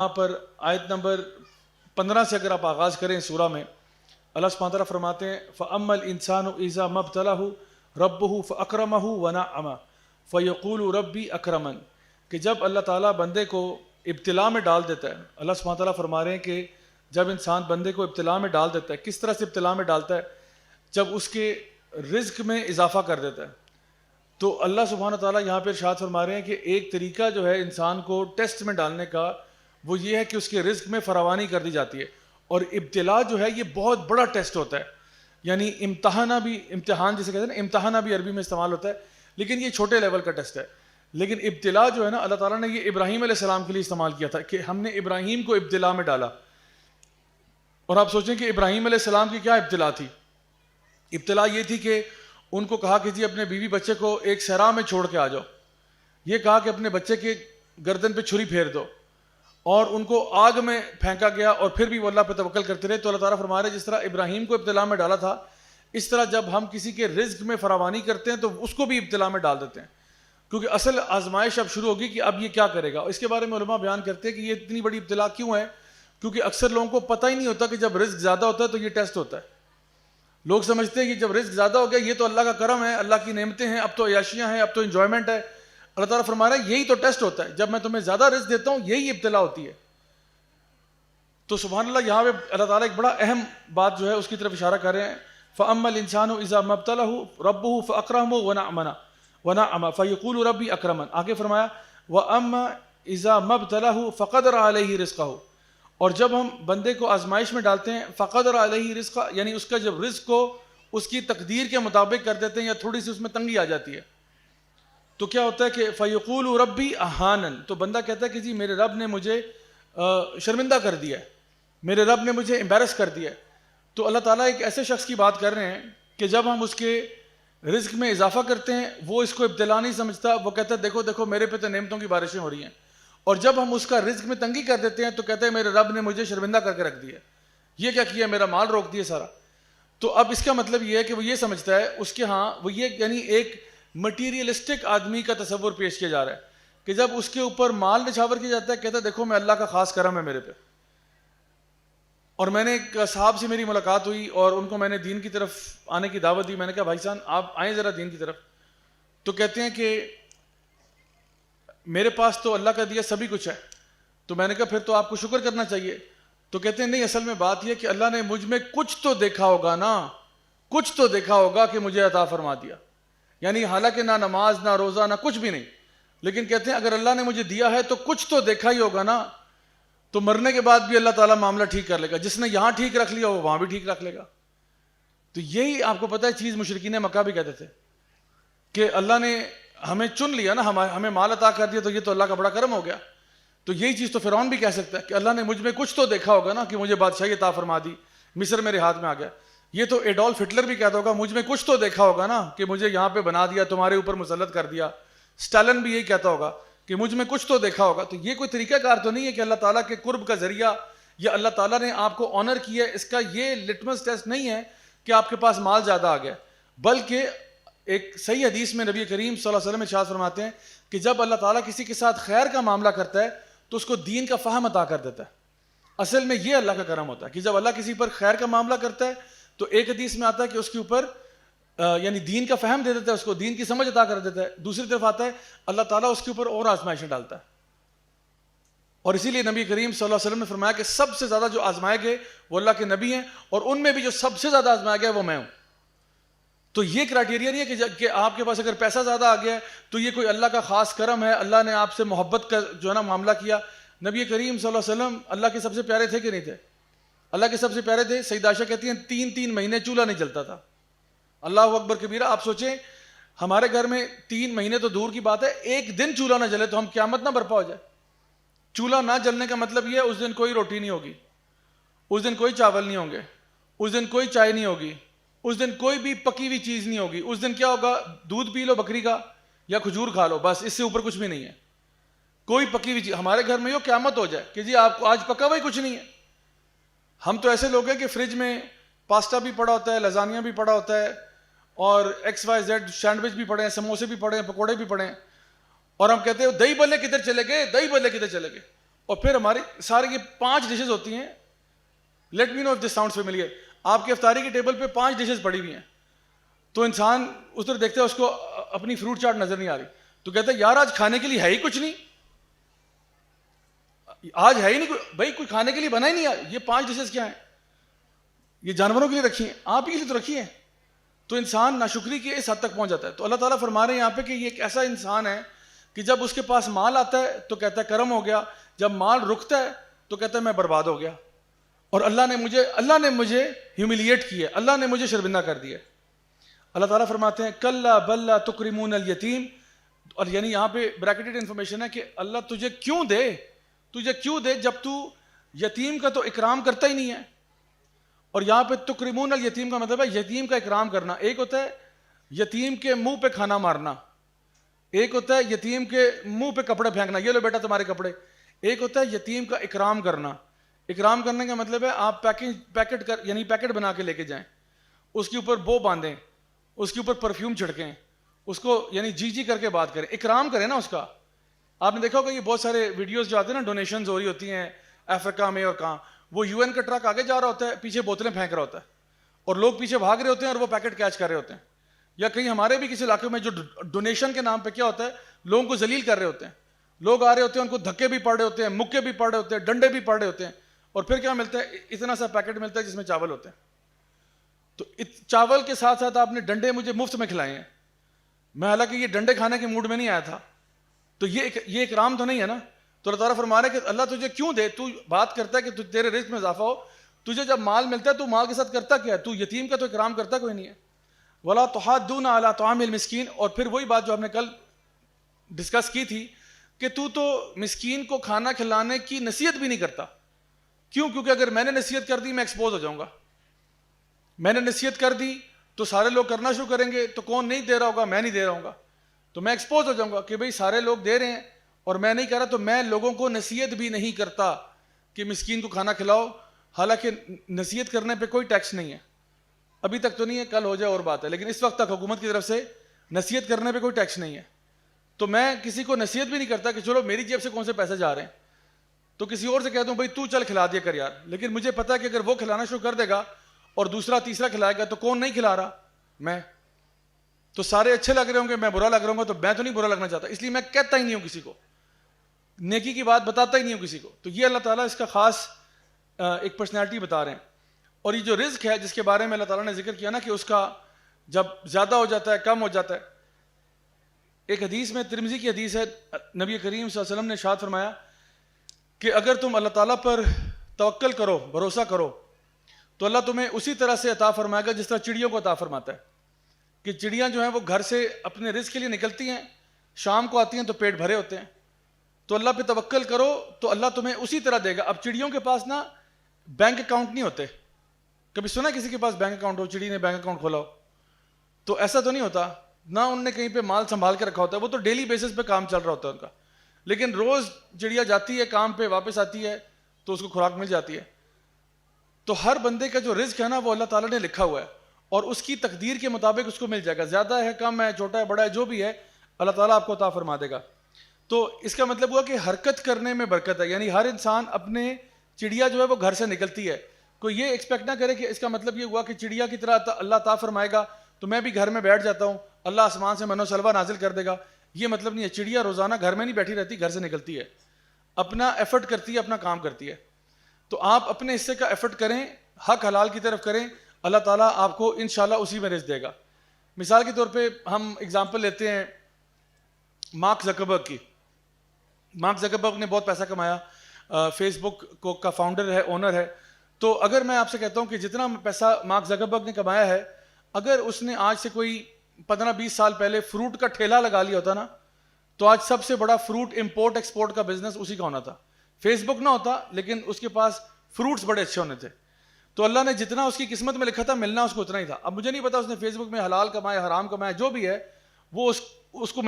یہاں پر آیت نمبر 15 سے اگر آپ آغاز کریں سورہ میں، اللہ سبحانہ تعالیٰ فرماتے ہیں فَأَمَّا الْإِنسَانُ إِذَا مَا ابْتَلَاهُ رَبُّهُ فَأَكْرَمَهُ وَنَعَّمَهُ فَيَقُولُ رَبِّي أَكْرَمَنِ، کہ جب اللہ تعالیٰ بندے کو ابتلا میں ڈال دیتا ہے، اللہ سبحانہ تعالیٰ فرما رہے ہیں کہ جب انسان بندے کو ابتلا میں ڈال دیتا ہے، کس طرح سے ابتلا میں ڈالتا ہے؟ جب اس کے رزق میں اضافہ کر دیتا ہے۔ تو اللہ سبحانہ تعالیٰ یہاں پہ ارشاد فرما رہے ہیں کہ ایک طریقہ جو ہے انسان کو ٹیسٹ میں ڈالنے کا وہ یہ ہے کہ اس کے رزق میں فراوانی کر دی جاتی ہے، اور ابتلا جو ہے یہ بہت بڑا ٹیسٹ ہوتا ہے، یعنی امتحان جسے کہتے ہیں نا، امتحانہ بھی عربی میں استعمال ہوتا ہے، لیکن یہ چھوٹے لیول کا ٹیسٹ ہے۔ لیکن ابتلا جو ہے نا، اللہ تعالیٰ نے یہ ابراہیم علیہ السلام کے لیے استعمال کیا تھا کہ ہم نے ابراہیم کو ابتلا میں ڈالا۔ اور آپ سوچیں کہ ابراہیم علیہ السلام کی کیا ابتلا تھی؟ ابتلا یہ تھی کہ ان کو کہا کہ جی اپنے بیوی بچے کو ایک صحرا میں چھوڑ کے آ جاؤ، یہ کہا کہ اپنے بچے کے گردن پہ چھری پھیر دو، اور ان کو آگ میں پھینکا گیا، اور پھر بھی وہ اللہ پہ توکل کرتے رہے۔ تو اللہ تعالیٰ فرما رہے جس طرح ابراہیم کو ابتلا میں ڈالا تھا، اس طرح جب ہم کسی کے رزق میں فراوانی کرتے ہیں تو اس کو بھی ابتلا میں ڈال دیتے ہیں، کیونکہ اصل آزمائش اب شروع ہوگی کہ اب یہ کیا کرے گا۔ اس کے بارے میں علماء بیان کرتے ہیں کہ یہ اتنی بڑی ابتلا کیوں ہے، کیونکہ اکثر لوگوں کو پتہ ہی نہیں ہوتا کہ جب رزق زیادہ ہوتا ہے تو یہ ٹیسٹ ہوتا ہے۔ لوگ سمجھتے ہیں کہ جب رزق زیادہ ہو گیا یہ تو اللہ کا کرم ہے، اللہ کی نعمتیں ہیں، اب تو عیاشیاں ہیں، اب تو انجوائمنٹ ہے۔ اللہ تعالیٰ فرما رہا ہے یہی تو ٹیسٹ ہوتا ہے، جب میں تمہیں زیادہ رزق دیتا ہوں یہی ابتلا ہوتی ہے۔ تو سبحان اللہ، یہاں پہ اللہ تعالیٰ ایک بڑا اہم بات جو ہے اس کی طرف اشارہ کر رہے ہیں، فَأَمَّا الْإِنسَانُ إِذَا مَا ابْتَلَاهُ رَبُّهُ فَأَكْرَمَهُ وَنَعَّمَهُ فَيَقُولُ رَبِّي أَكْرَمَنِ۔ آگے فرمایا وَأَمَّا إِذَا مَا ابْتَلَاهُ فَقَدَرَ عَلَيْهِ رِزْقَهُ، اور جب ہم بندے کو آزمائش میں ڈالتے ہیں فَقَدَرَ عَلَيْهِ رِزْقَهُ، یعنی اس کا جب رزق کو اس کی تقدیر کے مطابق کر دیتے ہیں یا تھوڑی سی اس میں تنگی آ جاتی ہے، تو کیا ہوتا ہے کہ فَيَقُولُ رَبِّي أَهَانَنِ، تو بندہ کہتا ہے کہ جی میرے رب نے مجھے شرمندہ کر دیا ہے، میرے رب نے مجھے امبیرس کر دیا ہے۔ تو اللہ تعالیٰ ایک ایسے شخص کی بات کر رہے ہیں کہ جب ہم اس کے رزق میں اضافہ کرتے ہیں وہ اس کو ابتلا نہیں سمجھتا، وہ کہتا ہے دیکھو دیکھو میرے پہ تو نعمتوں کی بارشیں ہو رہی ہیں، اور جب ہم اس کا رزق میں تنگی کر دیتے ہیں تو کہتا ہے میرے رب نے مجھے شرمندہ کر کے رکھ دیا، یہ کیا کیا، میرا مال روک دیا سارا۔ تو اب اس کا مطلب یہ ہے کہ وہ یہ سمجھتا ہے اس کے ہاں وہ یہ یعنی ایک مٹیریلسٹک آدمی کا تصور پیش کیا جا رہا ہے کہ جب اس کے اوپر مال نچھاور کیا جاتا ہے کہتا ہے دیکھو میں اللہ کا خاص کرم ہے میرے پہ۔ اور میں نے ایک صاحب سے میری ملاقات ہوئی اور ان کو میں نے دین کی طرف آنے کی دعوت دی، میں نے کہا بھائی صاحب آپ آئیں ذرا دین کی طرف۔ تو کہتے ہیں کہ میرے پاس تو اللہ کا دیا سبھی کچھ ہے۔ تو میں نے کہا پھر تو آپ کو شکر کرنا چاہیے۔ تو کہتے ہیں نہیں، اصل میں بات یہ کہ اللہ نے مجھ میں کچھ تو دیکھا ہوگا نا، کچھ تو دیکھا ہوگا کہ مجھے عطا فرما دیا، یعنی حالانکہ نہ نماز نہ روزہ نہ کچھ بھی نہیں، لیکن کہتے ہیں اگر اللہ نے مجھے دیا ہے تو کچھ تو دیکھا ہی ہوگا نا، تو مرنے کے بعد بھی اللہ تعالیٰ معاملہ ٹھیک کر لے گا، جس نے یہاں ٹھیک رکھ لیا وہ وہاں بھی ٹھیک رکھ لے گا۔ تو یہی آپ کو پتہ ہے چیز مشرکین مکہ بھی کہتے تھے کہ اللہ نے ہمیں چن لیا نا، ہمیں مال عطا کر دیا تو یہ تو اللہ کا بڑا کرم ہو گیا۔ تو یہی چیز تو فرعون بھی کہہ سکتا ہے کہ اللہ نے مجھ میں کچھ تو دیکھا ہوگا نا کہ مجھے بادشاہی عطا فرما دی، مصر میرے ہاتھ میں آ گیا۔ یہ تو ایڈولف ہٹلر بھی کہتا ہوگا مجھ میں کچھ تو دیکھا ہوگا نا کہ مجھے یہاں پہ بنا دیا، تمہارے اوپر مسلط کر دیا۔ اسٹالن بھی یہی کہتا ہوگا کہ مجھ میں کچھ تو دیکھا ہوگا۔ تو یہ کوئی طریقہ کار تو نہیں ہے کہ اللہ تعالیٰ کے قرب کا ذریعہ یا اللہ تعالیٰ نے آپ کو آنر کیا ہے، اس کا یہ لٹمس ٹیسٹ نہیں ہے کہ آپ کے پاس مال زیادہ آ گیا، بلکہ ایک صحیح حدیث میں نبی کریم صلی اللہ علیہ وسلم ارشاد فرماتے ہیں کہ جب اللہ تعالیٰ کسی کے ساتھ خیر کا معاملہ کرتا ہے تو اس کو دین کا فہم عطا کر دیتا ہے۔ اصل میں یہ اللہ کا کرم ہوتا ہے کہ جب اللہ کسی پر خیر کا معاملہ کرتا ہے تو ایک حدیث میں آتا ہے کہ اس کے اوپر یعنی دین کا فہم دے دیتا ہے، اس کو دین کی سمجھ عطا کر دیتا ہے۔ دوسری طرف آتا ہے اللہ تعالیٰ اس کے اوپر اور آزمائشیں ڈالتا ہے، اور اسی لیے نبی کریم صلی اللہ علیہ وسلم نے فرمایا کہ سب سے زیادہ جو آزمائے گئے وہ اللہ کے نبی ہیں، اور ان میں بھی جو سب سے زیادہ آزمایا گیا وہ میں ہوں۔ تو یہ کرائٹیریا نہیں ہے کہ آپ کے پاس اگر پیسہ زیادہ آ گیا ہے تو یہ کوئی اللہ کا خاص کرم ہے، اللہ نے آپ سے محبت کا جو ہے نا معاملہ کیا۔ نبی کریم صلی اللہ علیہ وسلم اللہ کے سب سے پیارے تھے کہ نہیں تھے؟ اللہ کے سب سے پیارے تھے۔ سیدہ عائشہ کہتی ہیں 3 مہینے چولہا نہیں جلتا تھا۔ اللہ اکبر کبیرہ، آپ سوچیں ہمارے گھر میں 3 مہینے تو دور کی بات ہے، ایک دن چولہا نہ جلے تو ہم قیامت نہ برپا ہو جائے۔ چولہا نہ جلنے کا مطلب یہ ہے اس دن کوئی روٹی نہیں ہوگی، اس دن کوئی چاول نہیں ہوں گے، اس دن کوئی چائے نہیں ہوگی، اس دن کوئی بھی پکی ہوئی چیز نہیں ہوگی۔ اس دن کیا ہوگا؟ دودھ پی لو بکری کا یا کھجور کھا لو، بس اس سے اوپر کچھ بھی نہیں ہے، کوئی پکی ہوئی چیز۔ ہمارے گھر میں یہ قیامت ہو جائے کہ جی آپ کو آج پکا ہوا ہی کچھ نہیں ہے۔ ہم تو ایسے لوگ ہیں کہ فریج میں پاستا بھی پڑا ہوتا ہے، لازانیہ بھی پڑا ہوتا ہے، اور XYZ سینڈوچ بھی پڑے ہیں، سموسے بھی پڑے ہیں، پکوڑے بھی پڑے ہیں، اور ہم کہتے ہیں دہی بلے کدھر چلے گئے، دہی بلے کدھر چلے گئے۔ اور پھر ہماری سارے یہ 5 ڈشز ہوتی ہیں. Let me know if this sounds familiar. آپ کے افطاری کی ٹیبل پہ 5 ڈشز پڑی ہوئی ہیں, تو انسان اس طرح دیکھتا ہے, اس کو اپنی فروٹ چاٹ نظر نہیں آ رہی, تو کہتا ہے یار آج کھانے کے لیے ہے ہی کچھ نہیں, آج ہے ہی نہیں بھائی, کوئی کھانے کے لیے بنا ہی نہیں. یہ 5 ڈشز کیا ہیں؟ یہ جانوروں کے لیے رکھی ہیں, آپ ہی کے لیے تو رکھی ہیں. تو انسان ناشکری کی اس حد تک پہنچ جاتا ہے. تو اللہ تعالیٰ فرما رہے ہیں یہاں پہ کہ یہ ایک ایسا انسان ہے کہ جب اس کے پاس مال آتا ہے تو کہتا ہے کرم ہو گیا, جب مال رکتا ہے تو کہتا ہے میں برباد ہو گیا, اور اللہ نے مجھے ہیوملیٹ کیا, اللہ نے مجھے شرمندہ کر دیا. اللہ تعالیٰ فرماتے ہیں کلا بل لا تکرمون الیتیم, اور یعنی یہاں پہ بریکٹڈ انفارمیشن ہے کہ اللہ تجھے کیوں دے جب تو یتیم کا تو اکرام کرتا ہی نہیں ہے. اور یہاں پہ تکرمون الیتیم کا مطلب ہے یتیم کا اکرام کرنا. ایک ہوتا ہے یتیم کے منہ پہ کھانا مارنا, ایک ہوتا ہے یتیم کے منہ پہ کپڑے پھینکنا, یہ لو بیٹا تمہارے کپڑے. ایک ہوتا ہے یتیم کا اکرام کرنا. اکرام کرنے کا مطلب ہے آپ پیکٹ بنا کے لے کے جائیں, اس کے اوپر بو باندھیں, اس کے اوپر پرفیوم چھڑکیں, اس کو یعنی جی کر کے بات کریں, اکرام کریں نا اس کا. آپ نے دیکھا ہوگا یہ بہت سارے ویڈیوز جو آتے ہیں نا, ڈونیشنز ہو رہی ہوتی ہیں افریقہ میں اور کہاں, وہ UN کا ٹرک آگے جا رہا ہوتا ہے, پیچھے بوتلیں پھینک رہا ہوتا ہے, اور لوگ پیچھے بھاگ رہے ہوتے ہیں اور وہ پیکٹ کیچ کر رہے ہوتے ہیں. یا کہیں ہمارے بھی کسی علاقے میں جو ڈونیشن کے نام پہ کیا ہوتا ہے, لوگوں کو ذلیل کر رہے ہوتے ہیں. لوگ آ رہے ہوتے ہیں, ان کو دھکے بھی پڑ رہے ہوتے ہیں, مکے بھی پڑ رہے ہوتے ہیں, ڈنڈے بھی پڑ رہے ہوتے ہیں, اور پھر کیا ملتا ہے, اتنا سا پیکٹ ملتا ہے جس میں چاول ہوتے ہیں. تو چاول کے ساتھ ساتھ آپ نے ڈنڈے مجھے مفت میں کھلائے ہیں, میں حالانکہ یہ ڈنڈے کھانے کے موڈ میں نہیں آیا تھا, تو یہ اکرام تو نہیں ہے نا. تو اللہ تعالیٰ فرما رہا ہے کہ اللہ تجھے کیوں دے, تو بات کرتا ہے کہ تیرے رزق میں اضافہ ہو, تجھے جب مال ملتا ہے تو مال کے ساتھ کرتا کیا ہے, تو یتیم کا تو اکرام کرتا کوئی نہیں ہے. ولا تحاضون علی طعام المسکین, اور پھر وہی بات جو ہم نے کل ڈسکس کی تھی کہ تو مسکین کو کھانا کھلانے کی نصیحت بھی نہیں کرتا. کیوں؟ کیونکہ اگر میں نے نصیحت کر دی میں ایکسپوز ہو جاؤں گا. میں نے نصیحت کر دی تو سارے لوگ کرنا شروع کریں گے, تو کون نہیں دے رہا ہوگا, میں نہیں دے رہا ہوں گا, تو میں ایکسپوز ہو جاؤں گا کہ بھئی سارے لوگ دے رہے ہیں اور میں نہیں کر رہا, تو میں لوگوں کو نصیحت بھی نہیں کرتا کہ مسکین کو کھانا کھلاؤ. حالانکہ نصیحت کرنے پہ کوئی ٹیکس نہیں ہے, ابھی تک تو نہیں ہے, کل ہو جائے اور بات ہے, لیکن اس وقت تک حکومت کی طرف سے نصیحت کرنے پہ کوئی ٹیکس نہیں ہے. تو میں کسی کو نصیحت بھی نہیں کرتا کہ چلو میری جیب سے کون سے پیسے جا رہے ہیں, تو کسی اور سے کہتا ہوں بھائی تو چل کھلا دیا کر یار, لیکن مجھے پتا ہے کہ اگر وہ کھلانا شروع کر دے گا اور دوسرا تیسرا کھلائے گا تو کون نہیں کھلا رہا, میں. تو سارے اچھے لگ رہے ہوں گے, میں برا لگ رہا ہوں گا, تو میں تو نہیں برا لگنا چاہتا, اس لیے میں کہتا ہی نہیں ہوں کسی کو, نیکی کی بات بتاتا ہی نہیں ہوں کسی کو. تو یہ اللہ تعالیٰ اس کا خاص ایک پرسنالٹی بتا رہے ہیں. اور یہ جو رزق ہے جس کے بارے میں اللہ تعالیٰ نے ذکر کیا نا کہ اس کا جب زیادہ ہو جاتا ہے کم ہو جاتا ہے, ایک حدیث میں ترمذی کی حدیث ہے, نبی کریم صلی اللہ علیہ وسلم نے ارشاد فرمایا کہ اگر تم اللہ تعالیٰ پر توکل کرو, بھروسہ کرو, تو اللہ تمہیں اسی طرح سے عطا فرمائے گا جس طرح چڑیوں کو عطا فرماتا ہے. کہ چڑیاں جو ہیں وہ گھر سے اپنے رزق کے لیے نکلتی ہیں, شام کو آتی ہیں تو پیٹ بھرے ہوتے ہیں, تو اللہ پہ توکل کرو تو اللہ تمہیں اسی طرح دے گا. اب چڑیوں کے پاس نا بینک اکاؤنٹ نہیں ہوتے, کبھی سنا کسی کے پاس بینک اکاؤنٹ ہو, چڑی نے بینک اکاؤنٹ کھولا ہو, تو ایسا تو نہیں ہوتا, نہ انہوں نے کہیں پہ مال سنبھال کے رکھا ہوتا ہے, وہ تو ڈیلی بیسس پہ کام چل رہا ہوتا ہے ان کا. لیکن روز چڑیا جاتی ہے کام پہ, واپس آتی ہے تو اس کو خوراک مل جاتی ہے. تو ہر بندے کا جو رزق ہے نا وہ اللہ تعالیٰ نے لکھا ہوا ہے, اور اس کی تقدیر کے مطابق اس کو مل جائے گا, زیادہ ہے کم ہے چھوٹا ہے بڑا ہے جو بھی ہے اللہ تعالیٰ آپ کو عطا فرما دے گا. تو اس کا مطلب ہوا کہ حرکت کرنے میں برکت ہے, یعنی ہر انسان اپنے چڑیا جو ہے وہ گھر سے نکلتی ہے, کوئی یہ ایکسپیکٹ نہ کرے کہ اس کا مطلب یہ ہوا کہ چڑیا کی طرح اللہ عطا فرمائے گا تو میں بھی گھر میں بیٹھ جاتا ہوں, اللہ آسمان سے من و سلوہ نازل کر دے گا. یہ مطلب نہیں ہے. چڑیا روزانہ گھر میں نہیں بیٹھی رہتی, گھر سے نکلتی ہے, اپنا ایفرٹ کرتی ہے, اپنا کام کرتی ہے. تو آپ اپنے حصے کا ایفرٹ کریں, حق حلال کی طرف کریں, اللہ تعالیٰ آپ کو انشاءاللہ اسی میں رزق دے گا. مثال کے طور پہ ہم اگزامپل لیتے ہیں مارک زکربرگ کی. مارک زکربرگ نے بہت پیسہ کمایا, فیس بک کو کا فاؤنڈر ہے, اونر ہے. تو اگر میں آپ سے کہتا ہوں کہ جتنا پیسہ مارک زکربرگ نے کمایا ہے, اگر اس نے آج سے کوئی 15-20 سال پہلے فروٹ کا ٹھیلا لگا لیا ہوتا نا, تو آج سب سے بڑا فروٹ امپورٹ ایکسپورٹ کا بزنس اسی کا ہونا تھا. فیس بک نہ ہوتا, لیکن اس کے پاس فروٹس بڑے اچھے ہونے تھے. تو اللہ نے جتنا اس کی قسمت میں لکھا تھا ملنا اس کو اتنا ہی تھا. اب مجھے نہیں پتا اس نے فیس بک میں حلال کمایا حرام کمایا, جو بھی ہے وہ اس کو